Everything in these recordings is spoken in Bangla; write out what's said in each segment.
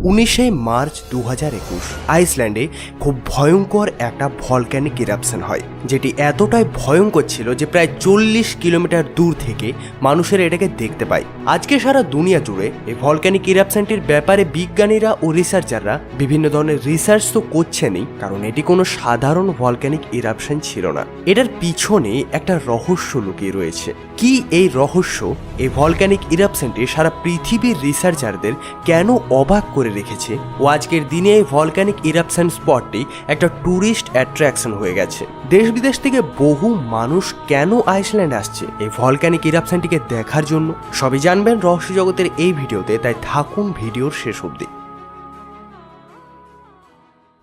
19শে মার্চ 2021 আইসল্যান্ডে খুব ভয়ঙ্কর একটা ভলক্যানিক ইরাপশন হয়, যেটি এতটাই ভয়ঙ্কর ছিল যে প্রায় 40 কিলোমিটার দূর থেকে মানুষের এটাকে দেখতে পায়। আজকে সারা দুনিয়া জুড়ে এই ভলক্যানিক ইরাপশনটির ব্যাপারে বিজ্ঞানীরা ও রিসার্চাররা বিভিন্ন ধরনের রিসার্চ তো করছেনই, কারণ এটি কোনো সাধারণ ভলক্যানিক ইরাপশন ছিল না। এটার পিছনে একটা রহস্য লুকিয়ে রয়েছে। কি এই রহস্য? এই ভলক্যানিক ইরাপশনটি সারা পৃথিবীর রিসার্চারদের কেন অবাক করে রেখেছে ও আজকের দিনে এই ভলক্যানিক ইরাপশন স্পটটি একটা ট্যুরিস্ট অ্যাট্রাকশন হয়ে গেছে। দেশ বিদেশ থেকে বহু মানুষ কেন আইসল্যান্ড আসছে এই ভলক্যানিক ইরাপশনটিকে দেখার জন্য, সবই জানবেন রহস্য জগতের এই ভিডিওতে, তাই থাকুন ভিডিওর শেষ অবধি।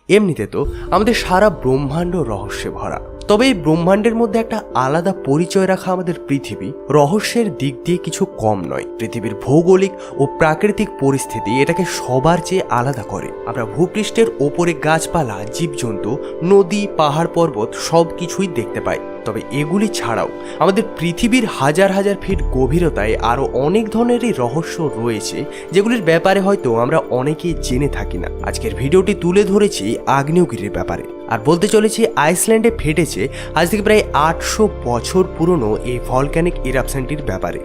এমনিতে তো আমাদের সারা ব্রহ্মাণ্ড রহস্যে ভরা, তবে এই ব্রহ্মাণ্ডের মধ্যে একটা আলাদা পরিচয় রাখা আমাদের পৃথিবী রহস্যের দিক দিয়ে কিছু কম নয়। পৃথিবীর ভৌগোলিক ও প্রাকৃতিক পরিস্থিতি এটাকে সবার চেয়ে আলাদা করে। আমরা ভূপৃষ্ঠের ওপরে গাছপালা, জীবজন্তু, নদী, পাহাড়, পর্বত সব কিছুই দেখতে পাই। তবে এগুলি ছাড়াও আমাদের পৃথিবীর হাজার হাজার ফিট গভীরতায় আরও অনেক ধরনেরই রহস্য রয়েছে, যেগুলির ব্যাপারে হয়তো আমরা অনেকেই জেনে থাকি না। আজকের ভিডিওটি তুলে ধরেছি আগ্নেয়গিরির ব্যাপারে, আর বলতে চলেছি আইসল্যান্ডে ফেটেছে আজ থেকে প্রায় 800 বছর পুরনো এই ভলক্যানিক ইরাপশনটির ব্যাপারে।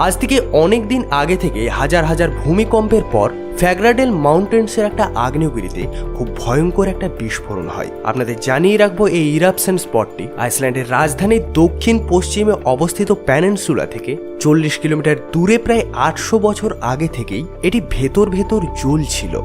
আজ থেকে অনেক দিন আগে থেকে হাজার হাজার ভূমিকম্পের পর ফ্যাগ্রাডেল মাউন্টেন্সের একটা আগ্নেয়গিরিতে খুব ভয়ঙ্কর একটা বিস্ফোরণ হয়। আপনাদের জানিয়ে রাখবো, এই ইরাপশন স্পটটি আইসল্যান্ডের রাজধানীর দক্ষিণ পশ্চিমে অবস্থিত প্যানেনসুলা থেকে 40 কিলোমিটার দূরে প্রায় 800 বছর আগে থেকেই এটি ভেতর জ্বলছিল।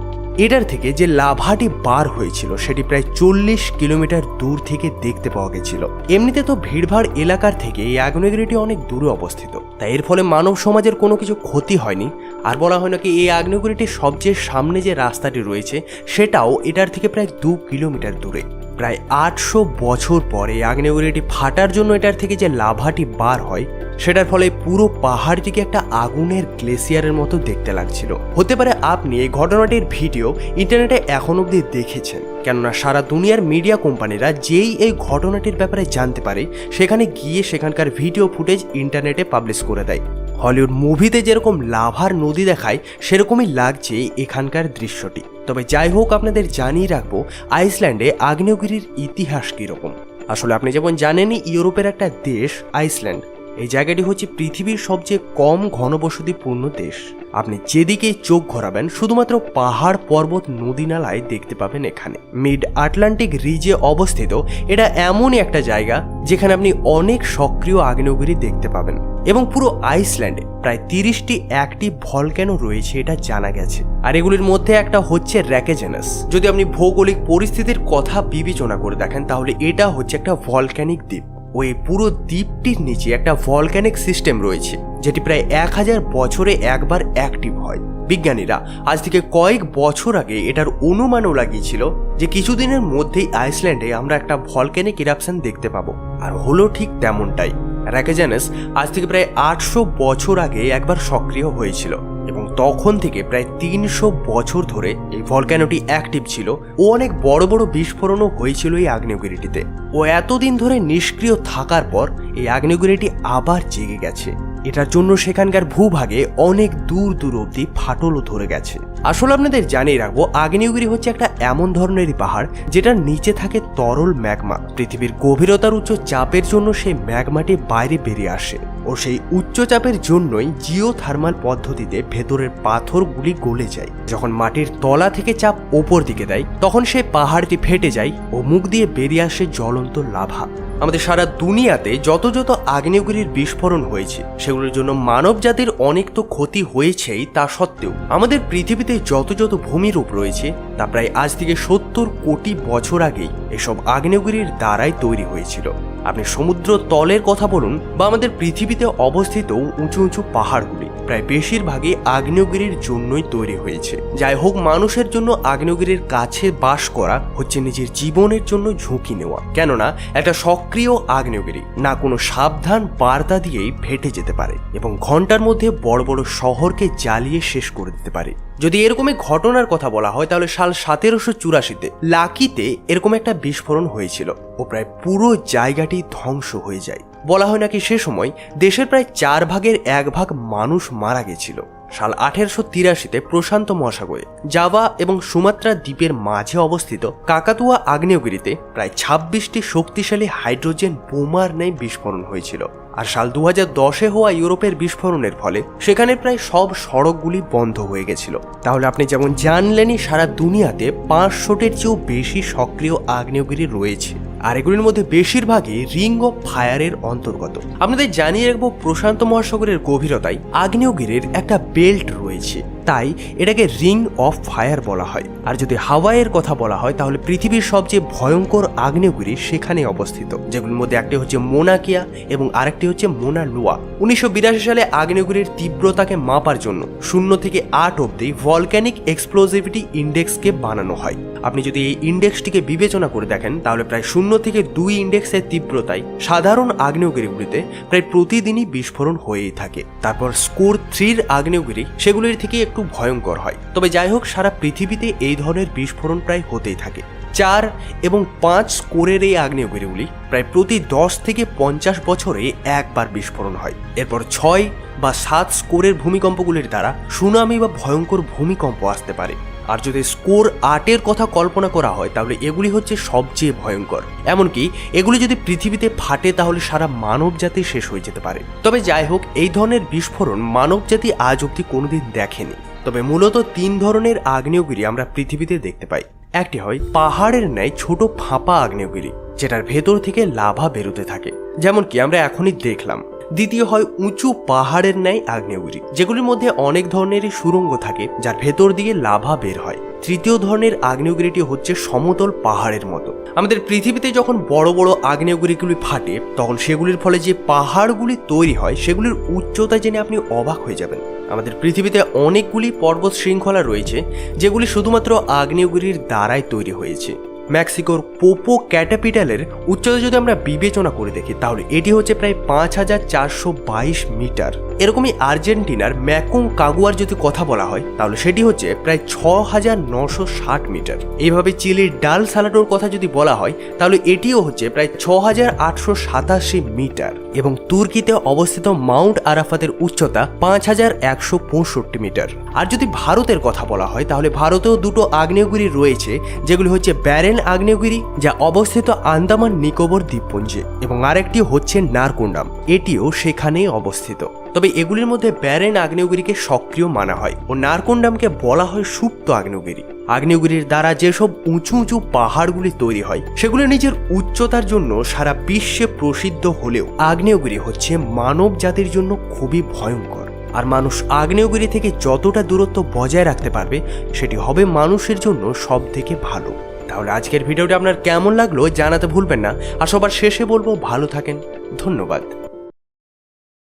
এটার থেকে যে লাভাটি বার হয়েছিল সেটি প্রায় 40 কিলোমিটার দূর থেকে দেখতে পাওয়া গেছিল। এমনিতে তো ভিড়ভাড় এলাকার থেকে এই আগ্নেয়গিরিটি অনেক দূরে অবস্থিত, তাই এর ফলে মানব সমাজের কোনো কিছু ক্ষতি হয়নি। আর বলা হয় নাকি এই আগ্নেয়গিরিটির সবচেয়ে সামনে যে রাস্তাটি রয়েছে সেটাও এটার থেকে প্রায় 2 কিলোমিটার দূরে। প্রায় 800 বছর পরে আগ্নেয়গিরিটি ফাটার জন্য এটার থেকে যে লাভাটি বার হয় সেটার ফলে পুরো পাহাড়টিকে একটা আগুনের গ্লেসিয়ারের মতো দেখতে লাগছিল। হতে পারে আপনি এই ঘটনাটির ভিডিও ইন্টারনেটে এখন অবধি দেখেছেন, কেননা সারা দুনিয়ার মিডিয়া কোম্পানিরা যেই এই ঘটনাটির ব্যাপারে জানতে পারে সেখানে গিয়ে সেখানকার ভিডিও ফুটেজ ইন্টারনেটে পাবলিশ করে দেয়। হলিউড মুভিতে যেরকম লাভার নদী দেখায় সেরকমই লাগছে এখানকার দৃশ্যটি। তবে যাই হোক, আপনাদের জানিয়ে রাখবো আইসল্যান্ডে আগ্নেয়গিরির ইতিহাস কীরকম। আসলে আপনি যেমন জানেনই, ইউরোপের একটা দেশ আইসল্যান্ড, এই জায়গাটি হচ্ছে পৃথিবীর সবচেয়ে কম ঘনবসতিপূর্ণ দেশ। আপনি যেদিকে চোখ ঘোরাবেন শুধুমাত্র পাহাড়, পর্বত, নদী নালায় দেখতে পাবেন। এখানে মিড আটলান্টিক রিজে অবস্থিত এটা এমনই একটা জায়গা যেখানে আপনি অনেক সক্রিয় আগ্নেয়গিরি দেখতে পাবেন, এবং পুরো আইসল্যান্ডে প্রায় 30টি অ্যাক্টিভ ভলক্যানো রয়েছে এটা জানা গেছে। আর এগুলির মধ্যে একটা হচ্ছে রেকেজেনাস। যদি আপনি ভৌগোলিক পরিস্থিতির কথা বিবেচনা করে দেখেন তাহলে এটা হচ্ছে একটা ভলক্যানিক দ্বীপ। ওই পুরো দ্বীপটির নিচে একটা ভলক্যানিক সিস্টেম রয়েছে যেটি প্রায় 1000 বছরে একবার অ্যাক্টিভ হয়। বিজ্ঞানীরা আজ থেকে কয়েক বছর আগে এটার অনুমানও লাগিয়েছিল যে কিছুদিনের মধ্যেই আইসল্যান্ডে আমরা একটা ভলক্যানিক ইরাপশন দেখতে পাবো, আর হলো ঠিক তেমনটাই। রেকেজেনাস আজ থেকে প্রায় 800 বছর আগে একবার সক্রিয় হয়েছিল, এবং তখন থেকে প্রায় 300 বছর ধরে এই ভলক্যানোটি অ্যাক্টিভ ছিল ও অনেক বড় বড় বিস্ফোরণও হয়েছিল এই আগ্নেয়গিরিটিতে। ও এতদিন ধরে নিষ্ক্রিয় থাকার পর এই আগ্নেয়গিরিটি আবার জেগে গেছে। এটার জন্য সেখানকার ভূভাগে অনেক দূর অবধি ফাটলও ধরে গেছে। আসলে আপনাদের জানিয়ে রাখবো, আগ্নেয়গিরি হচ্ছে একটা এমন ধরনেরই পাহাড় যেটার নিচে থাকে তরল ম্যাগমা। পৃথিবীর গভীরতার উচ্চ চাপের জন্য সেই ম্যাগমাটি বাইরে বেরিয়ে আসে, ও সেই উচ্চ চাপের জন্যই জিওথার্মাল পদ্ধতিতে ভেতরের পাথরগুলি গলে যায়। যখন মাটির তলা থেকে চাপ ওপর দিকে দেয় তখন সেই পাহাড়টি ফেটে যায় ও মুখ দিয়ে বেরিয়ে আসে জ্বলন্ত লাভা। আমাদের সারা দুনিয়াতে যত আগ্নেয়গিরির বিস্ফোরণ হয়েছে সেগুলোর জন্য মানব জাতির অনেক তো ক্ষতি হয়েছেই, তা সত্ত্বেও আমাদের পৃথিবীতে যত ভূমিরূপ রয়েছে তা প্রায় আজ থেকে 70 কোটি বছর আগেই এসব আগ্নেয়গিরির দ্বারাই তৈরি হয়েছিল। আপনি সমুদ্র তলের কথা বলুন বা আমাদের পৃথিবীতে অবস্থিত উঁচু পাহাড়গুলি, প্রায় বেশিরভাগই আগ্নেয়গিরির জন্যই তৈরি হয়েছে। যাই হোক, মানুষের জন্য আগ্নেয়গিরির কাছে বাস করা হচ্ছে নিজের জীবনের জন্য ঝুঁকি নেওয়া, কেননা একটা সক্রিয় আগ্নেয়গিরি না কোনো সাবধান বার্তা দিয়েই ফেটে যেতে পারে এবং ঘন্টার মধ্যে বড় বড় শহরকে জ্বালিয়ে শেষ করে দিতে পারে। যদি এরকমই ঘটনার কথা বলা হয় তাহলে সাল 1784-তে লাকিতে এরকম একটা বিস্ফোরণ হয়েছিল ও প্রায় পুরো জায়গাটি ধ্বংস হয়ে যায়। বলা হয় নাকি সে সময় দেশের প্রায় 4 ভাগের 1 ভাগ মানুষ মারা গেছিল। সাল 1883-তে প্রশান্ত মহাসাগরে জাভা এবং সুমাত্রা দ্বীপের মাঝে অবস্থিত কাকাতুয়া আগ্নেয়গিরিতে প্রায় 26টি শক্তিশালী হাইড্রোজেন বোমার ন্যায় বিস্ফোরণ হয়েছিল। আর সাল 2010-এ হওয়া ইউরোপের বিস্ফোরণের ফলে সেখানে প্রায় সব সড়কগুলি বন্ধ হয়ে গেছিল। তাহলে আপনি যেমন জানলেনই সারা দুনিয়াতে 500টির চেয়েও বেশি সক্রিয় আগ্নেয়গিরি রয়েছে, আর এগুলির মধ্যে বেশিরভাগই রিং অফ ফায়ারের অন্তর্গত। আপনাদের জানিয়ে রাখবো, প্রশান্ত মহাসাগরের গভীরতায় আগ্নেয়গিরির একটা বেল্ট রয়েছে, তাই এটাকে রিং অফ ফায়ার বলা হয়। আর যদি হাওয়াইয়ের কথা বলা হয় তাহলে পৃথিবীর সবচেয়ে ভয়ঙ্কর আগ্নেয়গিরি সেখানে অবস্থিত, যেগুলির মধ্যে একটি হচ্ছে মোনা কিয়া এবং আরেকটি হচ্ছে মোনা লোয়া। 1982 সালে আগ্নেয়গিরির তীব্রতাকে মাপার জন্য 0 থেকে 8 অব্দি ভলক্যানিক এক্সপ্লোসিভিটি ইন্ডেক্সকে বানানো হয়। আপনি যদি এই ইন্ডেক্সটিকে বিবেচনা করে দেখেন তাহলে প্রায় 0 থেকে 2 ইন্ডেক্সের তীব্রতায় সাধারণ আগ্নেয়গিরিগুলিতে প্রায় প্রতিদিনই বিস্ফোরণ হয়েই থাকে। তারপর স্কোর 3-র আগ্নেয়গিরি সেগুলির থেকে একটু ভয়ঙ্কর হয়। তবে যাই হোক, সারা পৃথিবীতে এই ধরনের বিস্ফোরণ প্রায় হতেই থাকে। 4 এবং 5 স্কোরের এই আগ্নেয়গিরিগুলি প্রায় প্রতি 10 থেকে 50 বছরে একবার বিস্ফোরণ হয়। এরপর 6 বা 7 স্কোরের ভূমিকম্পগুলির দ্বারা সুনামি বা ভয়ঙ্কর ভূমিকম্প আসতে পারে। আর যদি স্কোর 8-এর কথা কল্পনা করা হয় তাহলে এগুলি হচ্ছে সবচেয়ে ভয়ঙ্কর। এমনকি এগুলি যদি পৃথিবীতে ফাটে তাহলে সারা মানব জাতি শেষ হয়ে যেতে পারে। তবে যাই হোক, এই ধরনের বিস্ফোরণ মানব জাতি আজ অব্দি কোনোদিন দেখেনি। তবে মূলত 3 ধরনের আগ্নেয়গিরি আমরা পৃথিবীতে দেখতে পাই। একটি হয় পাহাড়ের ন্যায় ছোট ফাঁপা আগ্নেয়গিরি, যেটার ভেতর থেকে লাভা বেরোতে থাকে, যেমন কি আমরা এখনই দেখলাম। দ্বিতীয় হয় উঁচু পাহাড়ের ন্যায় আগ্নেয়গিরি, যেগুলির মধ্যে অনেক ধরনেরই সুড়ঙ্গ থাকে যার ভেতর দিয়ে লাভা বের হয়। তৃতীয় ধরনের আগ্নেয়গিরিটি হচ্ছে সমতল পাহাড়ের মতো। আমাদের পৃথিবীতে যখন বড় বড় আগ্নেয়গিরিগুলি ফাটে তখন সেগুলির ফলে যে পাহাড়গুলি তৈরি হয় সেগুলির উচ্চতা জেনে আপনি অবাক হয়ে যাবেন। আমাদের পৃথিবীতে অনেকগুলি পর্বত শৃঙ্খলা রয়েছে যেগুলি শুধুমাত্র আগ্নেয়গিরির দ্বারাই তৈরি হয়েছে। মেক্সিকোর পোপো ক্যাটাপিটালের উচ্চতা যদি আমরা বিবেচনা করে দেখি তাহলে এটি হচ্ছে প্রায় 5422 মিটার। এরকমই আর্জেন্টিনার ম্যাকুং কাগুয়ার যদি কথা বলা হয় তাহলে সেটি হচ্ছে প্রায় 6960 মিটার। এইভাবে চিলির ডাল সালাটোর কথা যদি বলা হয় তাহলে এটিও হচ্ছে প্রায় 6887 মিটার। এবং তুর্কিতে অবস্থিত মাউন্ট আরাফাতের উচ্চতা 5165 মিটার। আর যদি ভারতের কথা বলা হয় তাহলে ভারতেও দুটো আগ্নেয়গিরি রয়েছে, যেগুলি হচ্ছে ব্যারেন আগ্নেয়গিরি যা অবস্থিত আন্দামান নিকোবর দ্বীপপুঞ্জে, এবং আরেকটি হচ্ছে নারকুন্ডাম, এটিও সেখানেই অবস্থিত। তবে এগুলির মধ্যে ব্যারেন আগ্নেয়গিরিকে সক্রিয় মানা হয় ও নারকুন্ডামকে বলা হয় সুপ্ত আগ্নেয়গিরি। আগ্নেয়গিরির দ্বারা যেসব উঁচু উঁচু পাহাড়গুলি তৈরি হয় সেগুলি নিজের উচ্চতার জন্য সারা বিশ্বে প্রসিদ্ধ হলেও আগ্নেয়গিরি হচ্ছে মানব জাতির জন্য খুবই ভয়ঙ্কর। আর মানুষ আগ্নেয়গিরি থেকে যতটা দূরত্ব বজায় রাখতে পারবে সেটি হবে মানুষের জন্য সব থেকে ভালো। তাহলে আজকের ভিডিওটি আপনার কেমন লাগলো জানাতে ভুলবেন না। আর সবার শেষে বলবো, ভালো থাকেন, ধন্যবাদ।